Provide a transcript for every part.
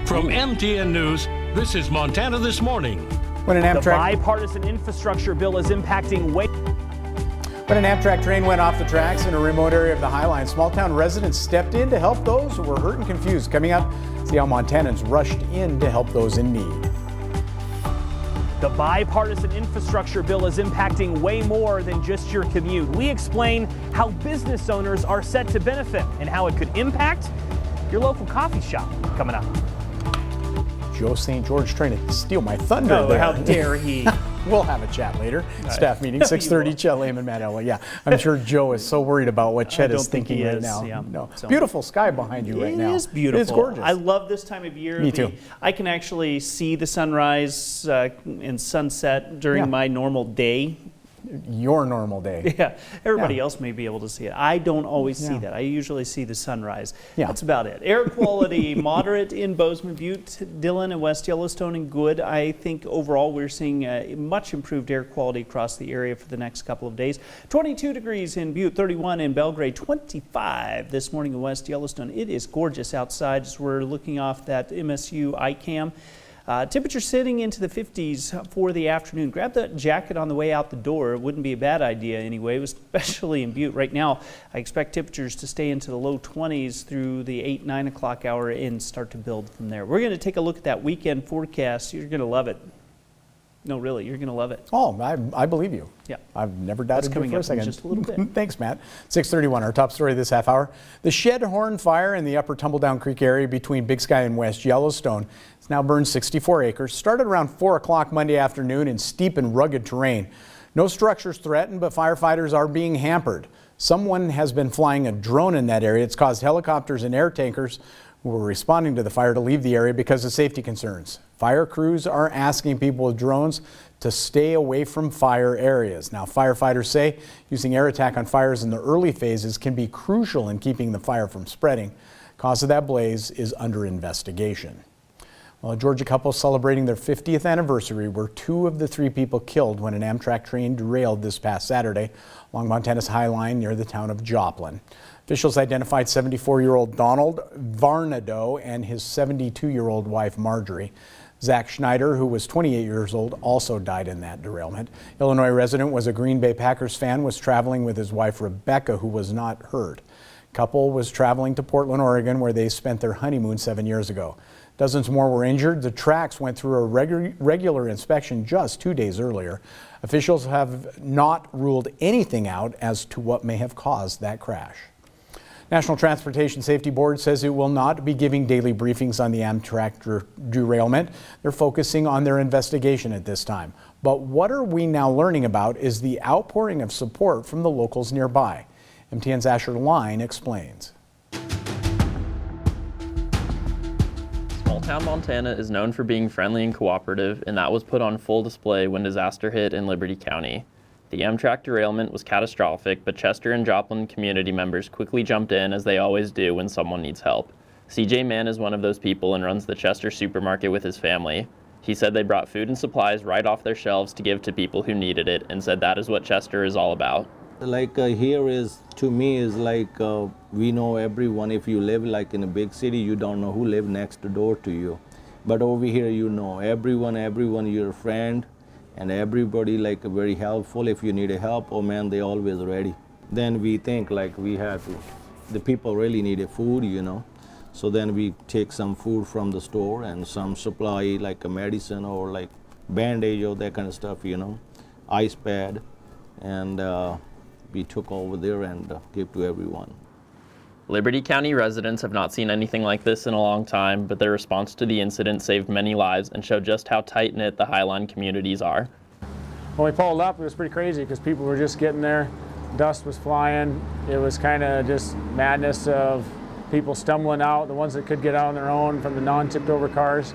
From MTN News, this is Montana This Morning. When an The bipartisan infrastructure bill is impacting When an AMTRAK train went off the tracks in a remote area of the High Line, small-town residents stepped in to help those who were hurt and confused. Coming up, see how Montanans rushed in to help those in need. The bipartisan infrastructure bill is impacting way more than just your commute. We explain how business owners are set to benefit and how it could impact your local coffee shop. Coming up. Joe St. George trying to steal my thunder. Oh, there. how dare he? We'll have a chat later. Staff meeting, 6:30. Chet Lehman, Matt Elway. Yeah, I'm sure Joe is so worried about what Chet is thinking right now. Yeah. No, beautiful sky behind you right now. It is beautiful. It's gorgeous. I love this time of year. Me too. I can actually see the sunrise and sunset during my normal day. Your normal day. Yeah, everybody else may be able to see it. I don't always see that. I usually see the sunrise. Yeah. That's about it. Air quality moderate in Bozeman, Butte, Dillon, and West Yellowstone, and good. I think overall we're seeing much improved air quality across the area for the next couple of days. 22 degrees in Butte, 31 in Belgrade, 25 this morning in West Yellowstone. It is gorgeous outside as we're looking off that MSU iCam. Temperature sitting into the 50s for the afternoon. Grab that jacket on the way out the door. It wouldn't be a bad idea anyway, especially in Butte. Right now, I expect temperatures to stay into the low 20s through the 8, 9 o'clock hour and start to build from there. We're going to take a look at that weekend forecast. You're going to love it. No, really, you're going to love it. Oh, I believe you. Yeah. I've never doubted you for a second. Just a little bit. Thanks, Matt. 6:31, our top story this half hour. The Shedhorn fire in the upper Tumbledown Creek area between Big Sky and West Yellowstone has now burned 64 acres. Started around 4 o'clock Monday afternoon in steep and rugged terrain. No structures threatened, but firefighters are being hampered. Someone has been flying a drone in that area. It's caused helicopters and air tankers who were responding to the fire to leave the area because of safety concerns. Fire crews are asking people with drones to stay away from fire areas. Now, firefighters say using air attack on fires in the early phases can be crucial in keeping the fire from spreading. Cause of that blaze is under investigation. Well, a Georgia couple celebrating their 50th anniversary were 2 of the 3 people killed when an AMTRAK train derailed this past Saturday along Montana's High Line near the town of Joplin. Officials identified 74-year-old Donald Varnado and his 72-year-old wife Marjorie. Zach Schneider, who was 28 years old, also died in that derailment. Illinois resident was a Green Bay Packers fan, was traveling with his wife Rebecca, who was not hurt. Couple was traveling to Portland, Oregon, where they spent their honeymoon 7 years ago. Dozens more were injured. The tracks went through a regular inspection just 2 days earlier. Officials have not ruled anything out as to what may have caused that crash. National Transportation Safety Board says it will not be giving daily briefings on the AMTRAK derailment. They're focusing on their investigation at this time. But what are we now learning about is the outpouring of support from the locals nearby. MTN's Asher Line explains. Small-town Montana is known for being friendly and cooperative, and that was put on full display when disaster hit in Liberty County. The AMTRAK derailment was catastrophic, but Chester and Joplin community members quickly jumped in, as they always do when someone needs help. CJ Mann is one of those people and runs the Chester supermarket with his family. He said they brought food and supplies right off their shelves to give to people who needed it, and said that is what Chester is all about. Here is, to me, is like we know everyone. If you live like in a big city, you don't know who live next door to you. But over here, you know everyone, your friend. And everybody like very helpful. If you need a help, oh man, they always ready. Then we think like we have to, the people really needed food, you know. So then we take some food from the store and some supply like a medicine or like bandage or that kind of stuff, you know, ice pad, and we took over there and gave to everyone. Liberty County residents have not seen anything like this in a long time, but their response to the incident saved many lives and showed just how tight-knit the Highline communities are. When we pulled up, it was pretty crazy because people were just getting there. Dust was flying. It was kind of just madness of people stumbling out, the ones that could get out on their own from the non-tipped over cars.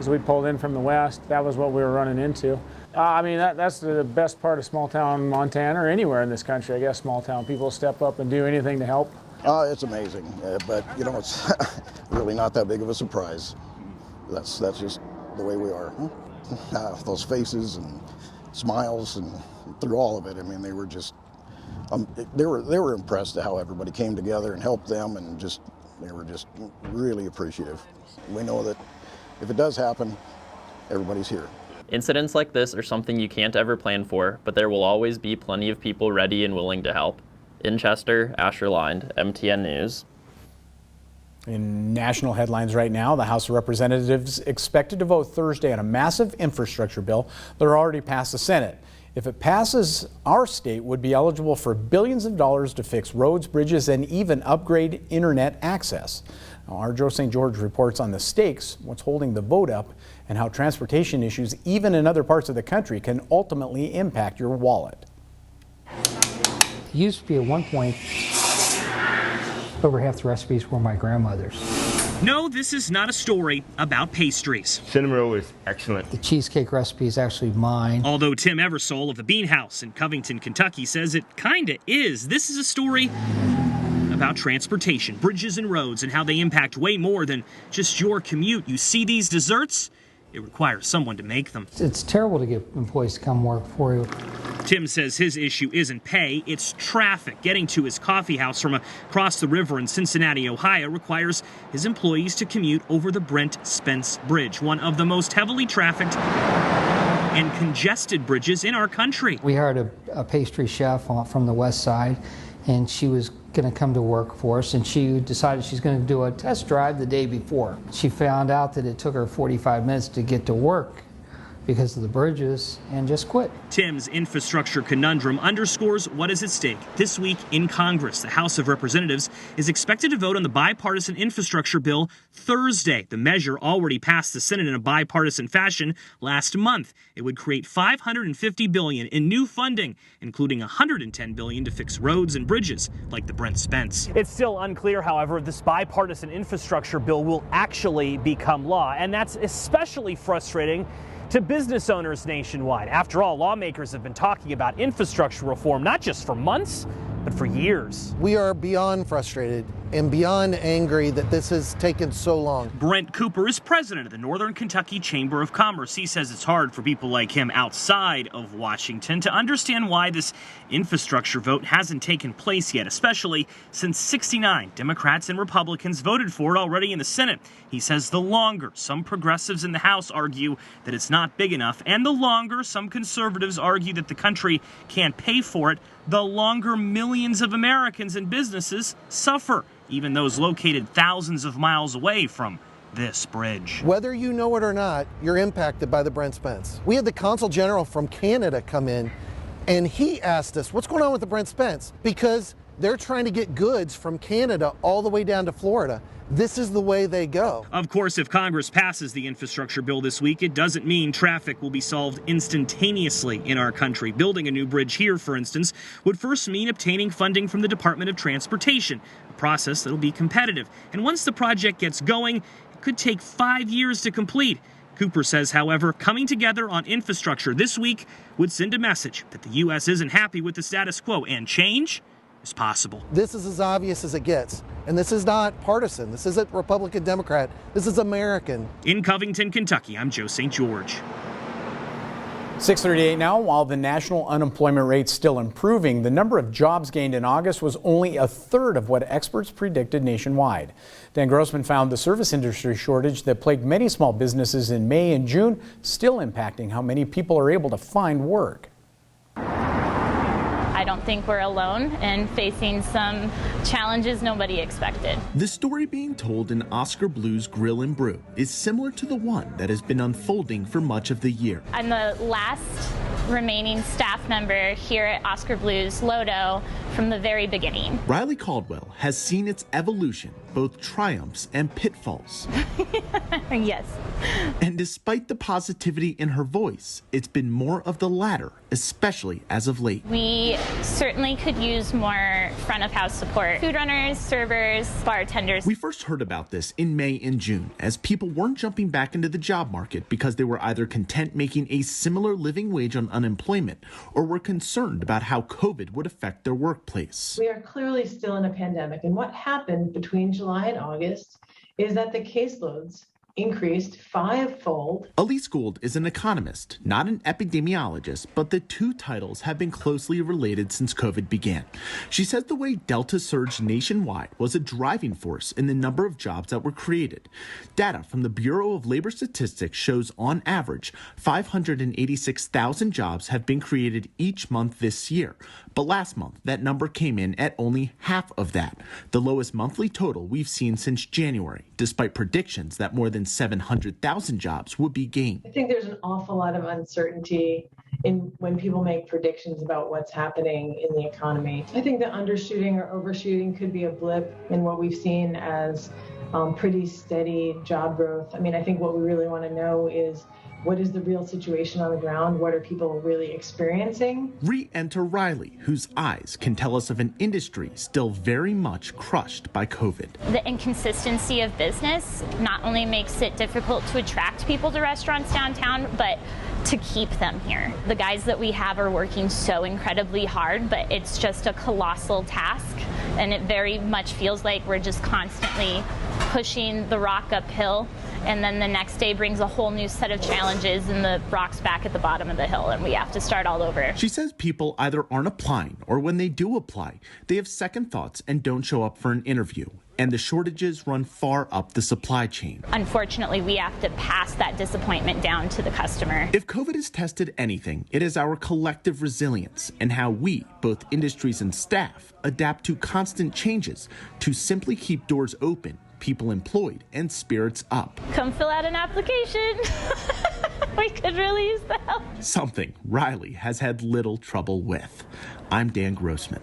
As we pulled in from the west, that was what we were running into. I mean, that's the best part of small town Montana, or anywhere in this country, I guess, small town. People step up and do anything to help. It's amazing, but you know, it's really not that big of a surprise. That's just the way we are. Those faces and smiles, and through all of it, I mean, they were just they were impressed at how everybody came together and helped them, and they were just really appreciative. We know that if it does happen, everybody's here. Incidents like this are something you can't ever plan for, but there will always be plenty of people ready and willing to help. In Chester, Asher Lind, MTN News. In national headlines right now, the House of Representatives expected to vote Thursday on a massive infrastructure bill that already passed the Senate. If it passes, our state would be eligible for billions of dollars to fix roads, bridges, and even upgrade internet access. Now, our Joe St. George reports on the stakes, what's holding the vote up, and how transportation issues, even in other parts of the country, can ultimately impact your wallet. It used to be at one point, over half the recipes were my grandmother's. No, this is not a story about pastries. Cinnamon roll is excellent. The cheesecake recipe is actually mine. Although Tim Eversole of the Bean House in Covington, Kentucky says it kinda is. This is a story about transportation, bridges and roads, and how they impact way more than just your commute. You see these desserts? It requires someone to make them. It's terrible to get employees to come work for you. Tim says his issue isn't pay, it's traffic. Getting to his coffee house from across the river in Cincinnati, Ohio requires his employees to commute over the Brent Spence Bridge, one of the most heavily trafficked and congested bridges in our country. We hired a pastry chef from the west side, and she was going to come to work for us, and she decided she's going to do a test drive the day before. She found out that it took her 45 minutes to get to work because of the bridges and just quit. Tim's infrastructure conundrum underscores what is at stake. This week in Congress, the House of Representatives is expected to vote on the bipartisan infrastructure bill Thursday. The measure already passed the Senate in a bipartisan fashion last month. It would create $550 billion in new funding, including $110 billion to fix roads and bridges like the Brent Spence. It's still unclear, however, if this bipartisan infrastructure bill will actually become law, and that's especially frustrating to business owners nationwide. After all, lawmakers have been talking about infrastructure reform not just for months, but for years. We are beyond frustrated and beyond angry that this has taken so long. Brent Cooper is president of the Northern Kentucky Chamber of Commerce. He says it's hard for people like him outside of Washington to understand why this infrastructure vote hasn't taken place yet, especially since 69 Democrats and Republicans voted for it already in the Senate. He says the longer some progressives in the House argue that it's not big enough, and the longer some conservatives argue that the country can't pay for it, the longer millions of Americans and businesses suffer, even those located thousands of miles away from this bridge. Whether you know it or not, you're impacted by the Brent Spence. We had the Consul General from Canada come in, and he asked us, what's going on with the Brent Spence? Because they're trying to get goods from Canada all the way down to Florida. This is the way they go. Of course, if Congress passes the infrastructure bill this week, it doesn't mean traffic will be solved instantaneously in our country. Building a new bridge here, for instance, would first mean obtaining funding from the Department of Transportation, a process that'll be competitive. And once the project gets going, it could take 5 years to complete. Cooper says, however, coming together on infrastructure this week would send a message that the U.S. isn't happy with the status quo, and change is possible. This is as obvious as it gets. And this is not partisan. This isn't Republican, Democrat. This is American. In Covington, Kentucky, I'm Joe St. George. 6:38 now. While the national unemployment rate's still improving, the number of jobs gained in August was only a third of what experts predicted nationwide. Dan Grossman found the service industry shortage that plagued many small businesses in May and June still impacting how many people are able to find work. I don't think we're alone in facing some challenges nobody expected. The story being told in Oscar Blues Grill and Brew is similar to the one that has been unfolding for much of the year. I'm the last remaining staff member here at Oscar Blues Lodo from the very beginning. Riley Caldwell has seen its evolution, both triumphs and pitfalls. Yes. And despite the positivity in her voice, it's been more of the latter, especially as of late. We certainly could use more front of house support. Food runners, servers, bartenders. We first heard about this in May and June as people weren't jumping back into the job market because they were either content making a similar living wage on unemployment or were concerned about how COVID would affect their workplace. We are clearly still in a pandemic, and what happened between July and August is that the caseloads increased fivefold. Elise Gould is an economist, not an epidemiologist, but the two titles have been closely related since COVID began. She says the way Delta surged nationwide was a driving force in the number of jobs that were created. Data from the Bureau of Labor Statistics shows on average 586,000 jobs have been created each month this year. But last month, that number came in at only half of that, the lowest monthly total we've seen since January, despite predictions that more than 700,000 jobs would be gained. I think there's an awful lot of uncertainty in when people make predictions about what's happening in the economy. I think that undershooting or overshooting could be a blip in what we've seen as pretty steady job growth. I mean, I think what we really want to know is what is the real situation on the ground? What are people really experiencing? Re-enter Riley, whose eyes can tell us of an industry still very much crushed by COVID. The inconsistency of business not only makes it difficult to attract people to restaurants downtown, but to keep them here. The guys that we have are working so incredibly hard, but it's just a colossal task. And it very much feels like we're just constantly pushing the rock uphill. And then the next day brings a whole new set of challenges and the rock's back at the bottom of the hill and we have to start all over. She says people either aren't applying or when they do apply, they have second thoughts and don't show up for an interview. And the shortages run far up the supply chain. Unfortunately, we have to pass that disappointment down to the customer. If COVID has tested anything, it is our collective resilience and how we, both industries and staff, adapt to constant changes to simply keep doors open, people employed, and spirits up. Come fill out an application. We could really use the help. Something Riley has had little trouble with. I'm Dan Grossman.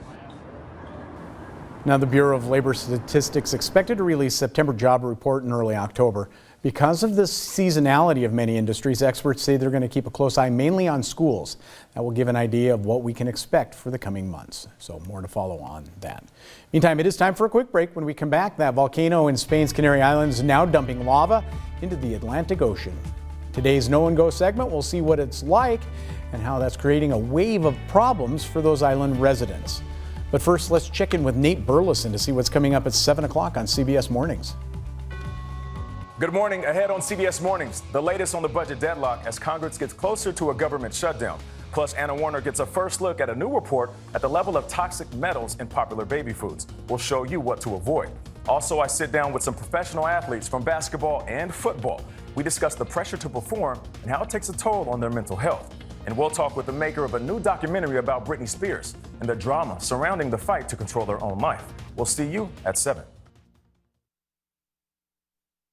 Now, the Bureau of Labor Statistics expected to release September job report in early October. Because of the seasonality of many industries, experts say they're going to keep a close eye mainly on schools. That will give an idea of what we can expect for the coming months. So more to follow on that. Meantime, it is time for a quick break. When we come back, that volcano in Spain's Canary Islands is now dumping lava into the Atlantic Ocean. Today's No and Go segment, we'll see what it's like and how that's creating a wave of problems for those island residents. But first, let's check in with Nate Burleson to see what's coming up at 7 o'clock on CBS Mornings. Good morning. Ahead on CBS Mornings, the latest on the budget deadlock as Congress gets closer to a government shutdown. Plus, Anna Warner gets a first look at a new report at the level of toxic metals in popular baby foods. We'll show you what to avoid. Also, I sit down with some professional athletes from basketball and football. We discuss the pressure to perform and how it takes a toll on their mental health. And we'll talk with the maker of a new documentary about Britney Spears and the drama surrounding the fight to control her own life. We'll see you at 7.